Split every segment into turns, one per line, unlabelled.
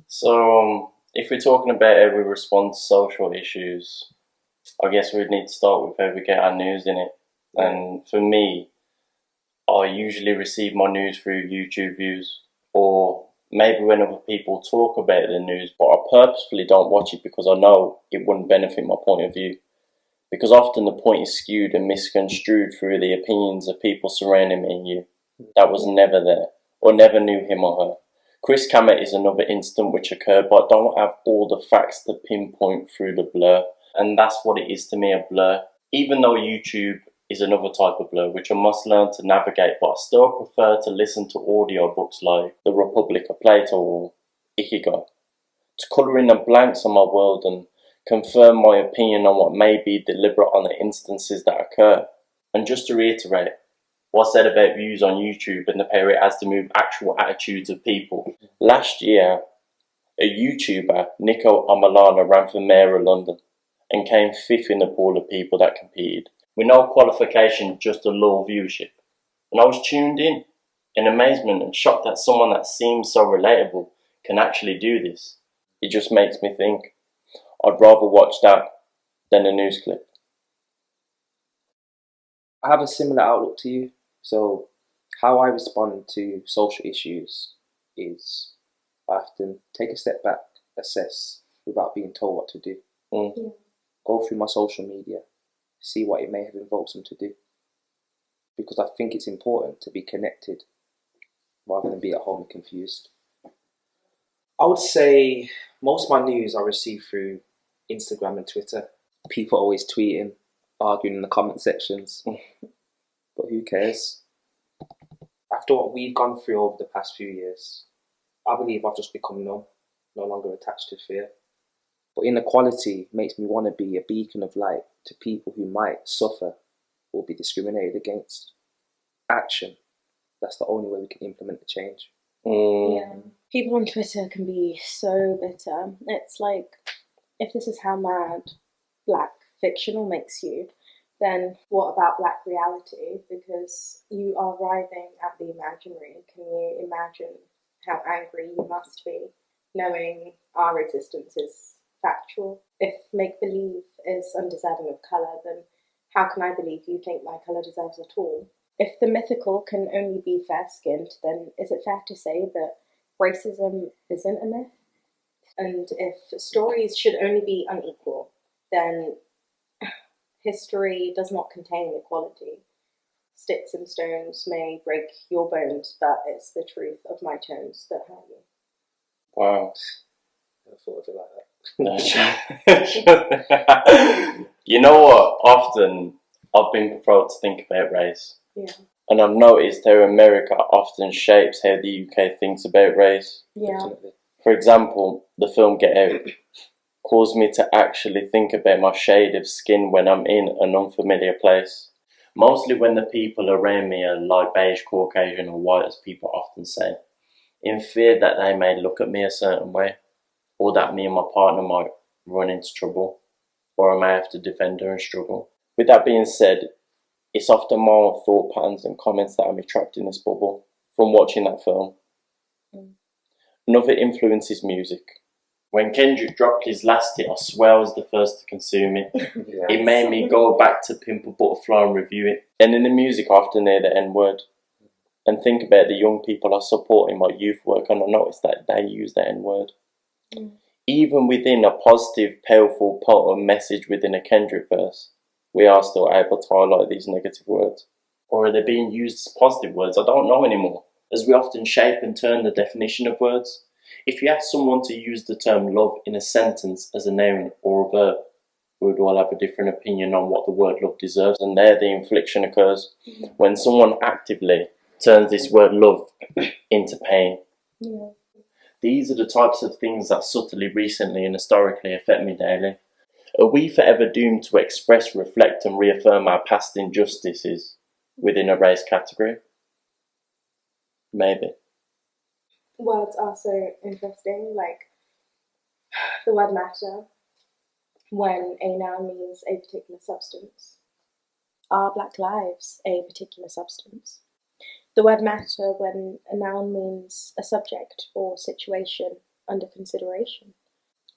So, if we're talking about how we respond to social issues, I guess we'd need to start with how we get our news in it. And for me, I usually receive my news through YouTube views, or maybe when other people talk about the news, but I purposefully don't watch it because I know it wouldn't benefit my point of view. Because often the point is skewed and misconstrued through the opinions of people surrounding me and you. That was never there, or never knew him or her. Chris Cammett is another incident which occurred, but I don't have all the facts to pinpoint through the blur. And that's what it is to me, a blur. Even though YouTube is another type of blur, which I must learn to navigate, but I still prefer to listen to audiobooks like The Republic of Plato or Ikigai, to colour in the blanks on my world and confirm my opinion on what may be deliberate on the instances that occur. And just to reiterate, what I said about views on YouTube and the power it has to move actual attitudes of people. Last year, a YouTuber, Nico Amalana, ran for Mayor of London and came fifth in the pool of people that competed, with no qualification, just a low viewership. And I was tuned in amazement and shocked that someone that seems so relatable can actually do this. It just makes me think I'd rather watch that than a news clip.
I have a similar outlook to you. So, how I respond to social issues is I often take a step back, assess without being told what to do. Go through my social media, see what it may have invoked them to do. Because I think it's important to be connected rather than be at home and confused. I would say most of my news I receive through Instagram and Twitter. People always tweeting, arguing in the comment sections. But who cares? After what we've gone through over the past few years, I believe I've just become numb, no longer attached to fear. But inequality makes me want to be a beacon of light to people who might suffer or be discriminated against. Action. That's the only way we can implement the change.
Yeah. People on Twitter can be so bitter. It's like, if this is how mad black fictional makes you, then what about black reality? Because you are arriving at the imaginary. Can you imagine how angry you must be knowing our existence is factual? If make-believe is undeserving of colour, then how can I believe you think my colour deserves at all? If the mythical can only be fair-skinned, then is it fair to say that racism isn't a myth? And if stories should only be unequal, then history does not contain equality. Sticks and stones may break your bones, but it's the truth of my tones that hurt you.
Wow.
I thought of it like
that. You know what? Often I've been provoked to think about race.
Yeah.
And I've noticed how America often shapes how the UK thinks about race.
Yeah.
Definitely.
For example, the film Get Out caused me to actually think about my shade of skin when I'm in an unfamiliar place. Mostly when the people around me are light beige, Caucasian or white, as people often say, in fear that they may look at me a certain way, or that me and my partner might run into trouble, or I may have to defend her and struggle. With that being said, it's often my own thought patterns and comments that have me trapped in this bubble from watching that film. Another influence is music. When Kendrick dropped his last hit, I swear I was the first to consume it.
Yeah.
It made me go back to Pimp a Butterfly and review it. And in the music, I often hear the N-word. And think about the young people I support in my youth work, and I notice that they use the N-word. Even within a positive, powerful, potent message within a Kendrick verse, we are still able to highlight these negative words. Or are they being used as positive words? I don't know anymore, as we often shape and turn the definition of words. If you ask someone to use the term love in a sentence as a noun or a verb, we would all have a different opinion on what the word love deserves, and there the infliction occurs. When someone actively turns this word love into pain.
Yeah.
These are the types of things that subtly, recently and historically affect me daily. Are we forever doomed to express, reflect and reaffirm our past injustices within a race category? Maybe.
Words are so interesting, like the word matter, when a noun means a particular substance. Are black lives a particular substance? The word matter when a noun means a subject or situation under consideration?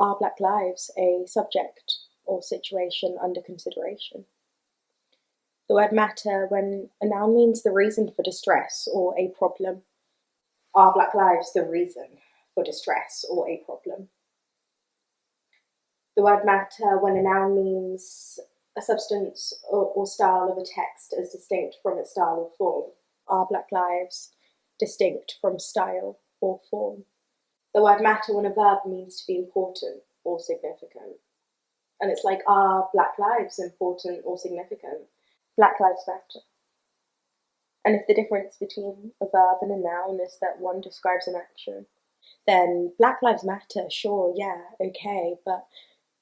Are Black lives a subject or situation under consideration? The word matter when a noun means the reason for distress or a problem. Are Black lives the reason for distress or a problem? The word matter when a noun means a substance or style of a text as distinct from its style or form. Are Black lives distinct from style or form? The word matter when a verb means to be important or significant. And it's like, are Black lives important or significant? Black lives matter. And if the difference between a verb and a noun is that one describes an action, then Black lives matter, sure, yeah, okay, but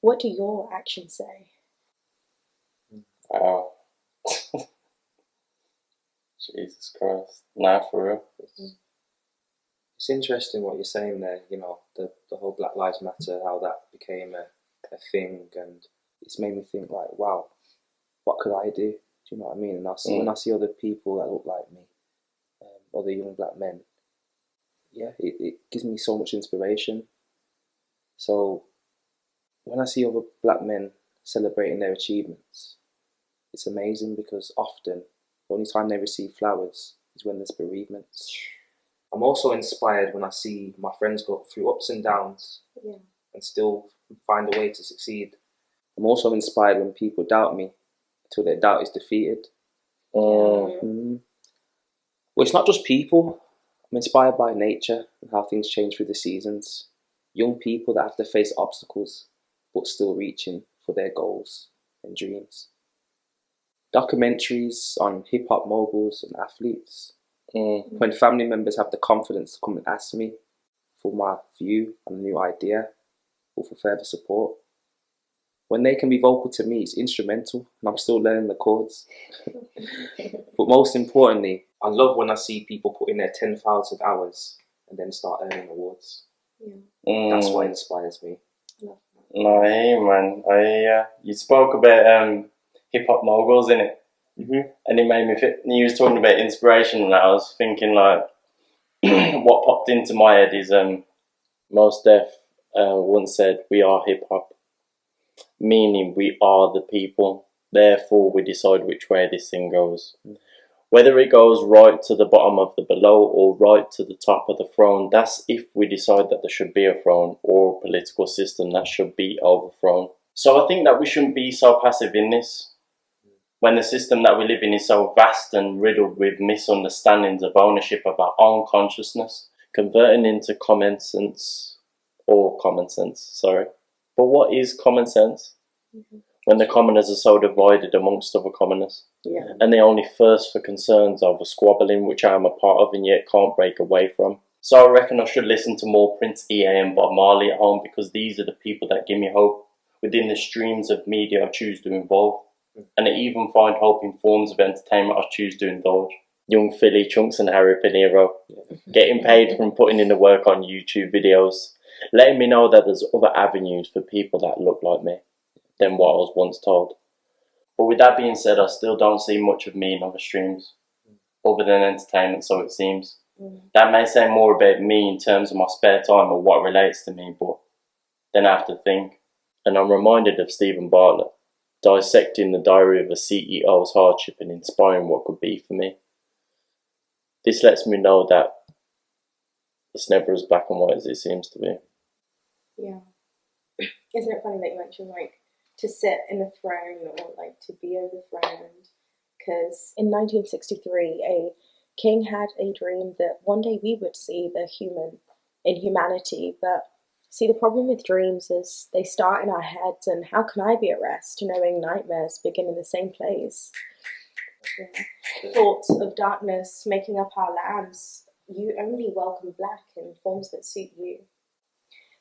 what do your actions say?
Wow. Jesus Christ. Nah, for real.
It's interesting what you're saying there, you know, the whole Black Lives Matter, how that became a thing, and it's made me think like, wow, what could I do? Do you know what I mean? And when I see other people that look like me, other young black men, yeah, it gives me so much inspiration. So when I see other black men celebrating their achievements, it's amazing because often the only time they receive flowers is when there's bereavements. I'm also inspired when I see my friends go through ups and downs and still find a way to succeed. I'm also inspired when people doubt me until their doubt is defeated. Well, it's not just people. I'm inspired by nature and how things change through the seasons. Young people that have to face obstacles but still reaching for their goals and dreams. Documentaries on hip-hop moguls and athletes. When family members have the confidence to come and ask me for my view on a new idea or for further support. When they can be vocal to me, it's instrumental and I'm still learning the chords. But most importantly, I love when I see people put in their 10,000 hours and then start earning awards. That's what inspires me.
No, hey man, you spoke about hip-hop moguls, innit? And it made me you was talking about inspiration, and I was thinking like, what popped into my head is Mos Def once said, "We are hip-hop," meaning we are the people, therefore we decide which way this thing goes. Whether it goes right to the bottom of the below or right to the top of the throne, that's if we decide that there should be a throne or a political system that should be overthrown. So I think that we shouldn't be so passive in this. When the system that we live in is so vast and riddled with misunderstandings of ownership of our own consciousness, converting into common sense. But what is common sense? When the commoners are so divided amongst other commoners, and they only thirst for concerns over squabbling, which I am a part of and yet can't break away from. So I reckon I should listen to more Prince EA and Bob Marley at home, because these are the people that give me hope within the streams of media I choose to involve. And I even find hope in forms of entertainment I choose to indulge. Young Philly, Chunks and Harry Pinero, getting paid from putting in the work on YouTube videos, letting me know that there's other avenues for people that look like me than what I was once told. But with that being said, I still don't see much of me in other streams, other than entertainment, so it seems. That may say more about me in terms of my spare time or what relates to me, but then I have to think. And I'm reminded of Stephen Bartlett, dissecting the diary of a CEO's hardship and inspiring what could be for me. This lets me know that it's never as black and white as it seems to be.
Yeah. Isn't it funny that you mentioned like to sit in the throne or like to be overthrown? Because in 1963, a king had a dream that one day we would see the human in humanity. But see, the problem with dreams is they start in our heads, and how can I be at rest knowing nightmares begin in the same place? Thoughts of darkness making up our lands. You only welcome black in forms that suit you.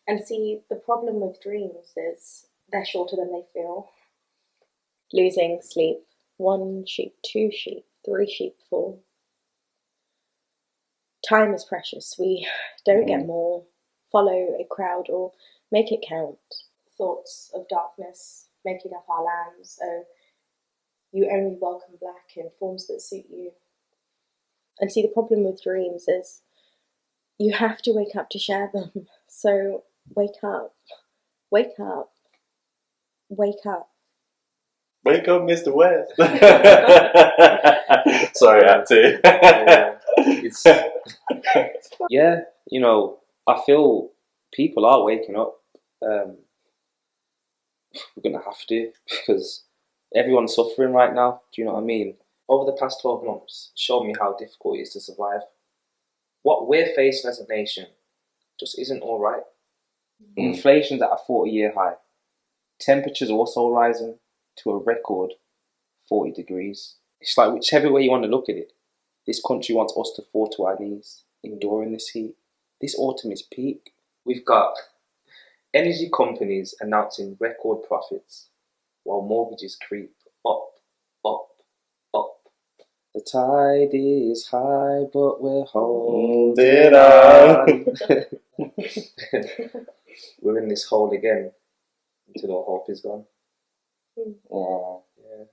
And see, the problem with dreams is they're shorter than they feel. Losing sleep, 1 sheep, 2 sheep, 3 sheep fall. Time is precious. We don't get more. Follow a crowd or make it count. Thoughts of darkness making up our lands. Oh, you only welcome black in forms that suit you. And see, the problem with dreams is you have to wake up to share them. So wake up, wake up, wake up.
Wake up, Mr. West. Sorry, I had to.
It's yeah, you know, I feel people are waking up. We're gonna have to, because everyone's suffering right now. Do you know what I mean? Over the past 12 months, showed me how difficult it is to survive. What we're facing as a nation just isn't all right. Inflation's at a 40-year high. Temperatures also rising to a record 40 degrees. It's like whichever way you want to look at it, this country wants us to fall to our knees, enduring this heat. This autumn is peak. We've got energy companies announcing record profits, while mortgages creep up, up, up. The tide is high, but we're holding on. We're in this hole again until all hope is gone.
Wow.
Yeah.